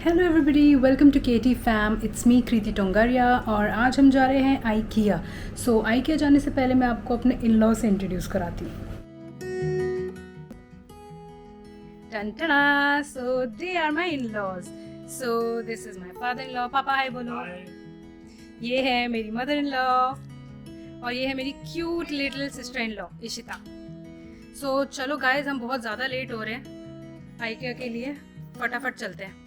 Hello everybody, welcome to KT fam. It's me Kriti Tongaria और आज हम जा रहे हैं आईकिया। आईकिया जाने से पहले मैं आपको अपने इन लॉ से इंट्रोड्यूस कराती हूँ। So they are my in laws. So this is my father in law. पापा हाय बोलो। ये है मेरी मदर इन लॉ और ये है मेरी cute little sister in law Ishita. चलो गाइज, हम बहुत ज़्यादा लेट हो रहे हैं आईकिया के लिए, फटाफट चलते हैं।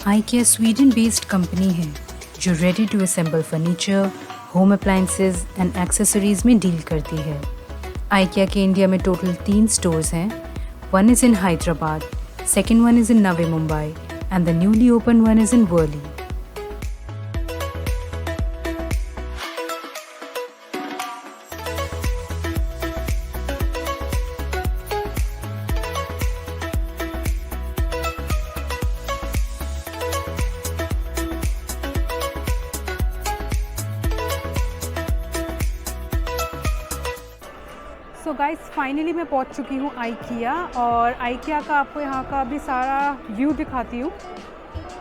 आईकिया स्वीडन बेस्ड कंपनी है जो ready to assemble furniture, home appliances and accessories में डील करती है। आईकिया के इंडिया में टोटल 3 स्टोर्स हैं। One is in Hyderabad, second one is in Navi Mumbai and the newly open one is in Worli. So guys, finally मैं पहुंच चुकी हूँ आईकिया और आईकिया का आपको यहाँ का भी सारा व्यू दिखाती हूँ।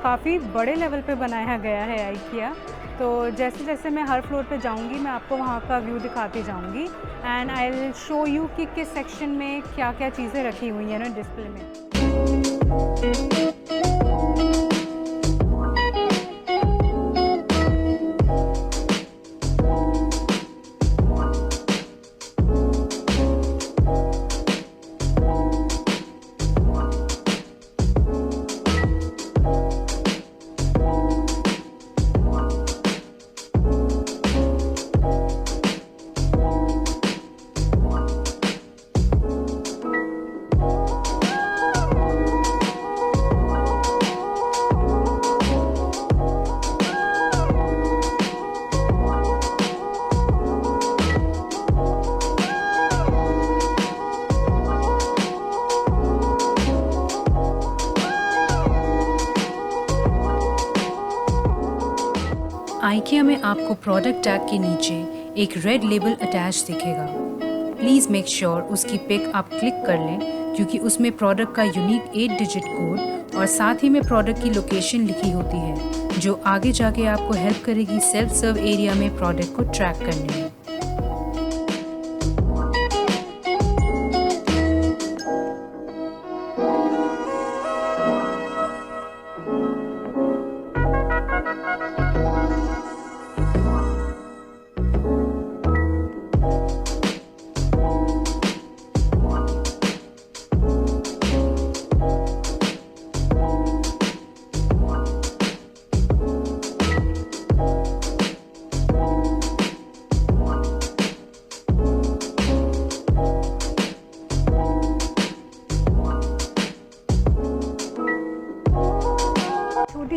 काफ़ी बड़े लेवल पे बनाया गया है आईकिया। तो जैसे जैसे मैं हर फ्लोर पे जाऊँगी मैं आपको वहाँ का व्यू दिखाती जाऊँगी and I will show you कि किस सेक्शन में क्या क्या चीज़ें रखी हुई हैं ना डिस्प्ले में। आईकिया में आपको प्रोडक्ट टैग के नीचे एक रेड लेबल अटैच दिखेगा। प्लीज़ मेक श्योर उसकी पिक आप क्लिक कर लें क्योंकि उसमें प्रोडक्ट का यूनिक 8 डिजिट कोड और साथ ही में प्रोडक्ट की लोकेशन लिखी होती है जो आगे जाके आपको हेल्प करेगी सेल्फ सर्व एरिया में प्रोडक्ट को ट्रैक करने में।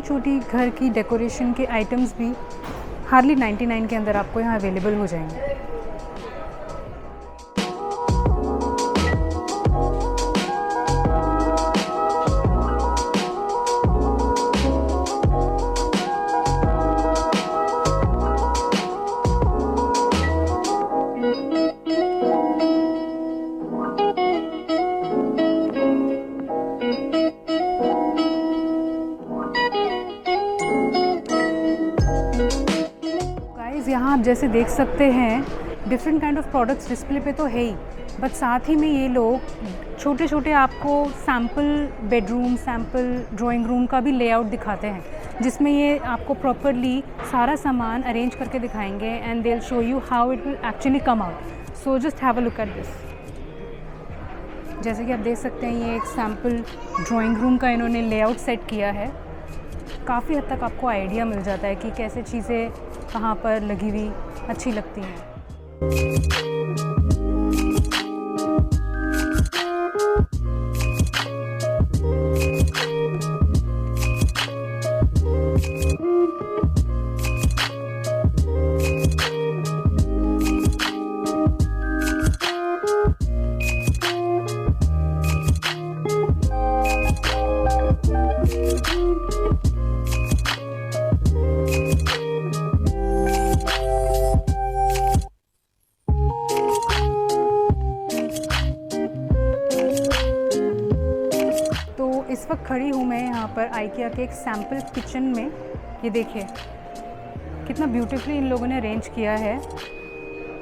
छोटी घर की डेकोरेशन के आइटम्स भी हार्डली 99 के अंदर आपको यहाँ अवेलेबल हो जाएंगे। यहाँ आप जैसे देख सकते हैं different kind of products display पे तो है ही, बट साथ ही में ये लोग छोटे छोटे आपको sample bedroom, sample drawing room का भी लेआउट दिखाते हैं जिसमें ये आपको प्रॉपरली सारा सामान अरेंज करके दिखाएंगे and they will show you how it will actually come out. So just have a look at this. जैसे कि आप देख सकते हैं ये एक सैम्पल ड्राइंग रूम का इन्होंने लेआउट सेट किया है। काफ़ी हद तक आपको आइडिया मिल जाता है कि कैसे चीज़ें कहाँ पर लगी हुई अच्छी लगती हैं। वक्त खड़ी हूँ मैं यहाँ पर आइकिया के एक सैम्पल किचन में। ये देखिए कितना ब्यूटीफुली इन लोगों ने अरेंज किया है।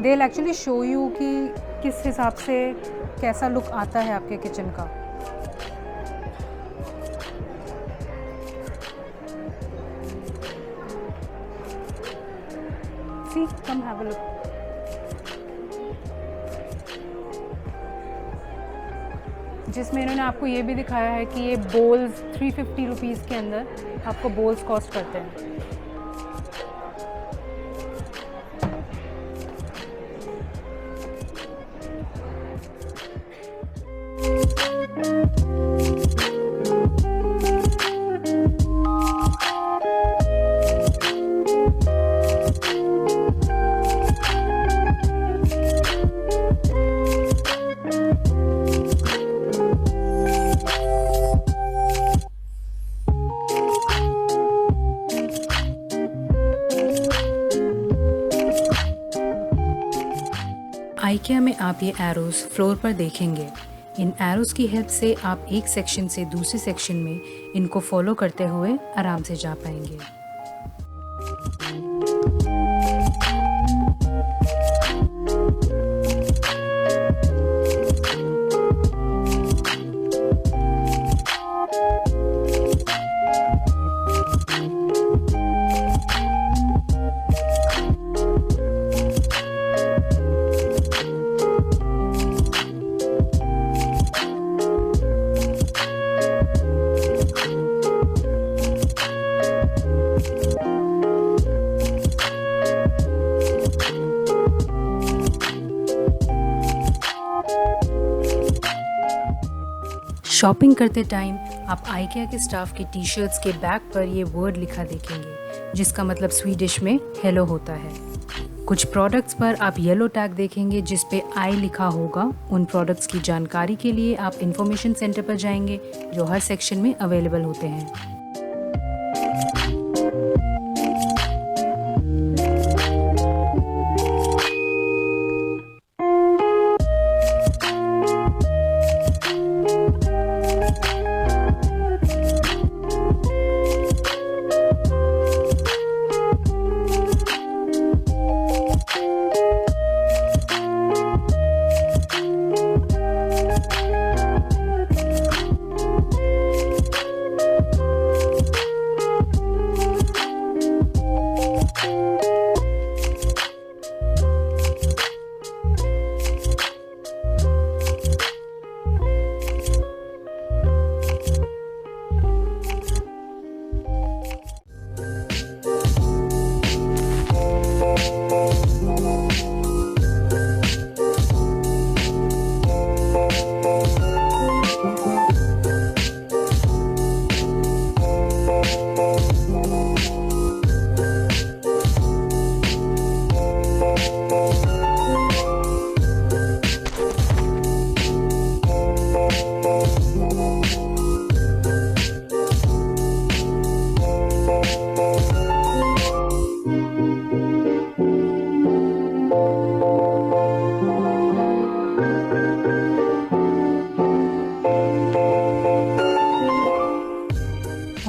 They will actually show you कि किस हिसाब से कैसा लुक आता है आपके किचन का। सी कम हैव अ लुक। जिसमें इन्होंने आपको ये भी दिखाया है कि ये बोल्स 350 रुपीज़ के अंदर आपको बोल्स कॉस्ट करते हैं। आइकिया में आप ये एरोस फ्लोर पर देखेंगे। इन एरोस की हेल्प से आप एक सेक्शन से दूसरे सेक्शन में इनको फॉलो करते हुए आराम से जा पाएंगे। शॉपिंग करते टाइम आप आइकिया के स्टाफ की टी शर्ट्स के बैक पर ये वर्ड लिखा देखेंगे, जिसका मतलब स्वीडिश में हेलो होता है। कुछ प्रोडक्ट्स पर आप येलो टैग देखेंगे जिस पे आई लिखा होगा। उन प्रोडक्ट्स की जानकारी के लिए आप इंफॉर्मेशन सेंटर पर जाएंगे जो हर सेक्शन में अवेलेबल होते हैं।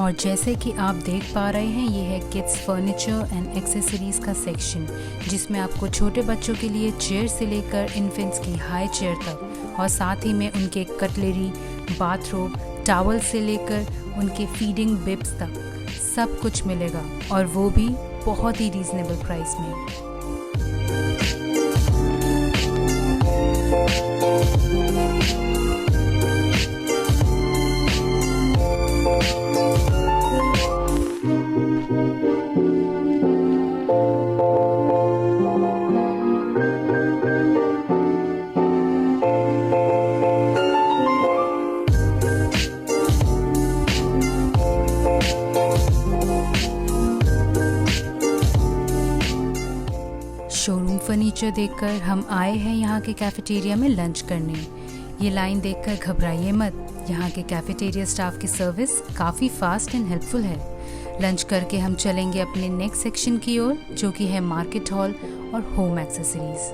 और जैसे कि आप देख पा रहे हैं, ये है किड्स फर्नीचर एंड एक्सेसरीज का सेक्शन, जिसमें आपको छोटे बच्चों के लिए चेयर से लेकर इन्फेंट्स की हाई चेयर तक, और साथ ही में उनके कटलरी, बाथरोब, टॉवल से लेकर उनके फीडिंग बिब्स तक सब कुछ मिलेगा, और वो भी बहुत ही रीजनेबल प्राइस में। शोरूम फर्नीचर देखकर हम आए हैं यहाँ के कैफेटेरिया में लंच करने। ये लाइन देखकर घबराइए मत, यहाँ के कैफेटेरिया स्टाफ की सर्विस काफ़ी फास्ट एंड हेल्पफुल है। लंच करके हम चलेंगे अपने नेक्स्ट सेक्शन की ओर, जो कि है मार्केट हॉल और होम एक्सेसरीज।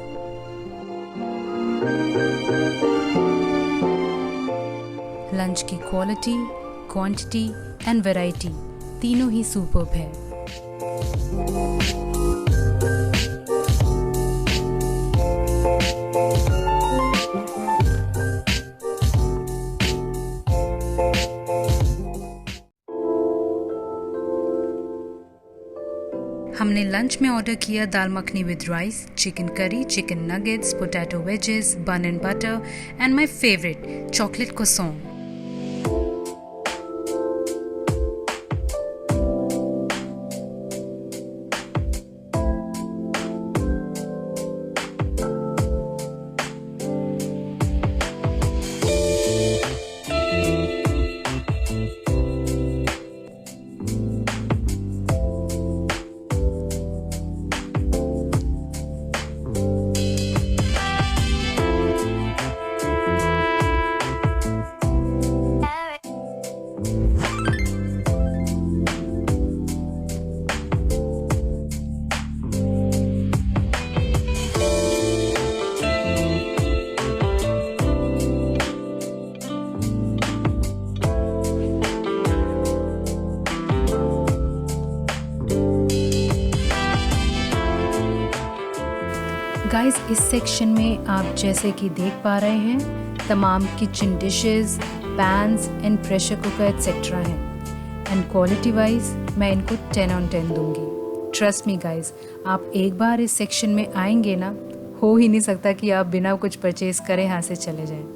लंच की क्वालिटी, क्वांटिटी एंड वैरायटी तीनों ही सुपर्ब है। हमने लंच में ऑर्डर किया dal makhani with rice, chicken curry, chicken nuggets, potato wedges, bun and butter and my favourite chocolate croissant। Guys, इस सेक्शन में आप जैसे कि देख पा रहे हैं तमाम kitchen dishes, pans and pressure cooker etcetera हैं एंड क्वालिटी वाइज मैं इनको 10 on 10 दूंगी। ट्रस्ट मी गाइस, आप एक बार इस सेक्शन में आएंगे ना, हो ही नहीं सकता कि आप बिना कुछ परचेज करे यहाँ से चले जाएं।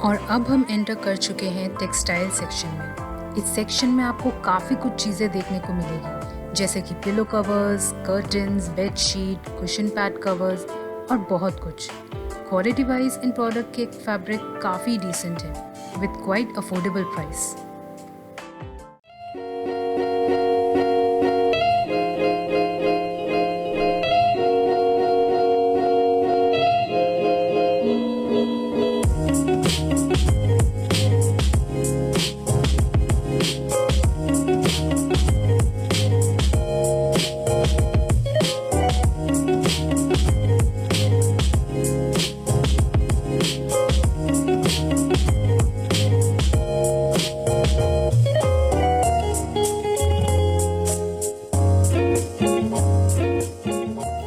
और अब हम एंटर कर चुके हैं टेक्सटाइल सेक्शन में। इस सेक्शन में आपको काफ़ी कुछ चीज़ें देखने को मिलेगी, जैसे कि pillow covers, curtains, bedsheet, cushion pad covers और बहुत कुछ। क्वालिटी वाइज इन प्रोडक्ट के फैब्रिक काफ़ी डिसेंट है विद क्वाइट अफोर्डेबल प्राइस।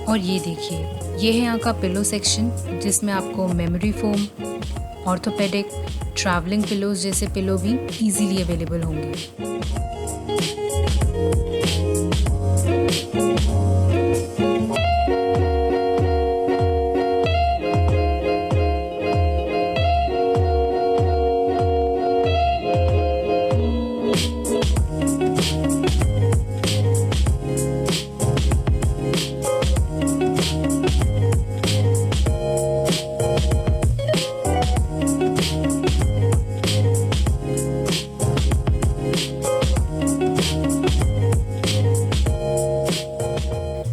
और ये देखिए, ये है यहाँ का पिलो सेक्शन जिसमें आपको memory foam, orthopaedic, travelling pillows जैसे पिलो भी इजीली अवेलेबल होंगे।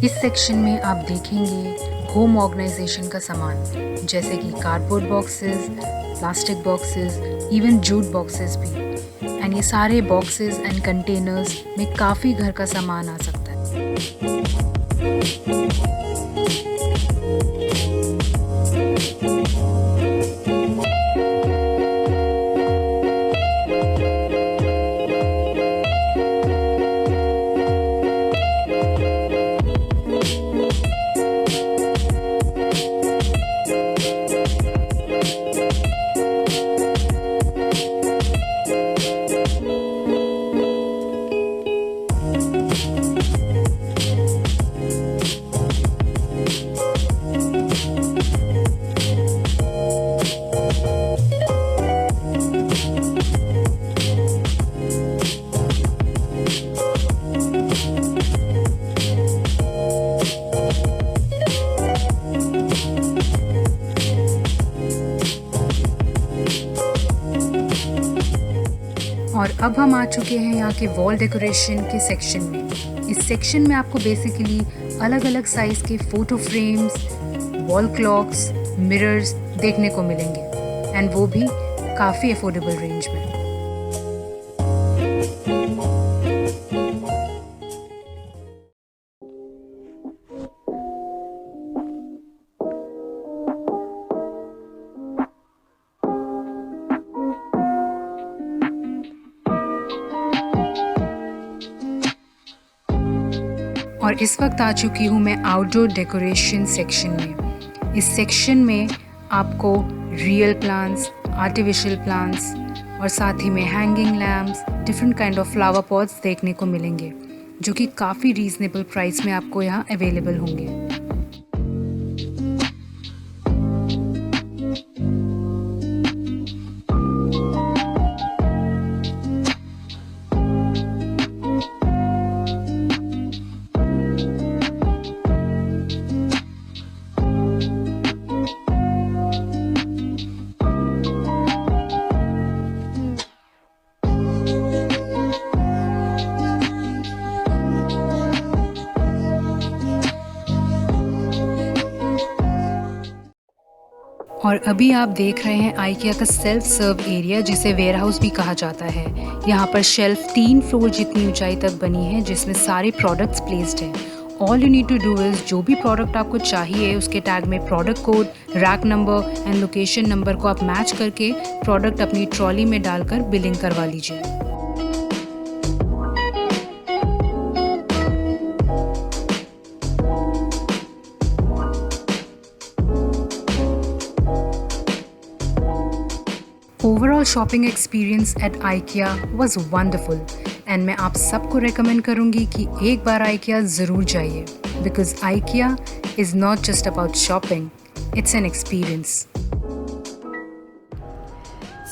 इस सेक्शन में आप देखेंगे होम ऑर्गेनाइजेशन का सामान, जैसे कि cardboard boxes, plastic boxes, even jute boxes भी। एंड ये सारे बॉक्सेस एंड कंटेनर्स में काफ़ी घर का सामान आ सकता है। अब हम आ चुके हैं यहाँ के वॉल डेकोरेशन के सेक्शन में। इस सेक्शन में आपको बेसिकली अलग अलग साइज़ के photo frames, wall clocks, mirrors देखने को मिलेंगे, एंड वो भी काफ़ी अफोर्डेबल रेंज में। और इस वक्त आ चुकी हूँ मैं आउटडोर डेकोरेशन सेक्शन में। इस सेक्शन में आपको रियल प्लांट्स, आर्टिफिशियल प्लांट्स और साथ ही में hanging lamps, different kind of flower pots देखने को मिलेंगे, जो कि काफ़ी रीज़नेबल प्राइस में आपको यहाँ अवेलेबल होंगे। और अभी आप देख रहे हैं आइकिया का सेल्फ सर्व एरिया, जिसे वेयर हाउस भी कहा जाता है। यहाँ पर शेल्फ 3 फ्लोर जितनी ऊंचाई तक बनी है, जिसमें सारे प्रोडक्ट्स प्लेस्ड हैं। All you need to do is जो भी प्रोडक्ट आपको चाहिए उसके टैग में product code, rack number and location number को आप मैच करके प्रोडक्ट अपनी ट्रॉली में डालकर बिलिंग करवा लीजिए। Overall shopping experience eight IKEA was wonderful, and मैं आप सबको रेकमेंड करूंगी कि एक बार आइकिया ज़रूर जाइए, because IKEA is not just about shopping, it's an experience.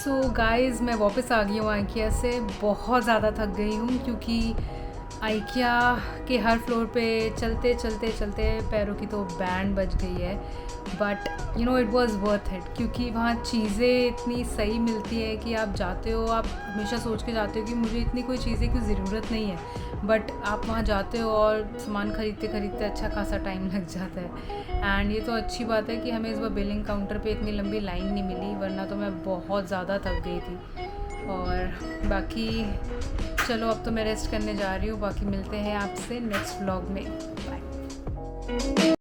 So guys, मैं वापस आ गई हूँ आइकिया से। बहुत ज़्यादा थक गई हूँ क्योंकि आइकिया के हर फ्लोर पे चलते चलते चलते पैरों की तो बैंड बज गई है, but you know it was worth it, क्योंकि वहाँ चीज़ें इतनी सही मिलती है कि आप जाते हो, आप हमेशा सोच के जाते हो कि मुझे इतनी कोई चीज़ें की ज़रूरत नहीं है, बट आप वहाँ जाते हो और सामान खरीदते खरीदते अच्छा खासा टाइम लग जाता है। एंड ये तो अच्छी बात है कि हमें इस बार बिलिंग काउंटर पे इतनी लंबी लाइन नहीं मिली, वरना तो मैं बहुत ज़्यादा थक गई थी। और बाकी चलो, अब तो मैं रेस्ट करने जा रही हूँ। बाकी मिलते हैं आपसे नेक्स्ट व्लॉग में। बाय।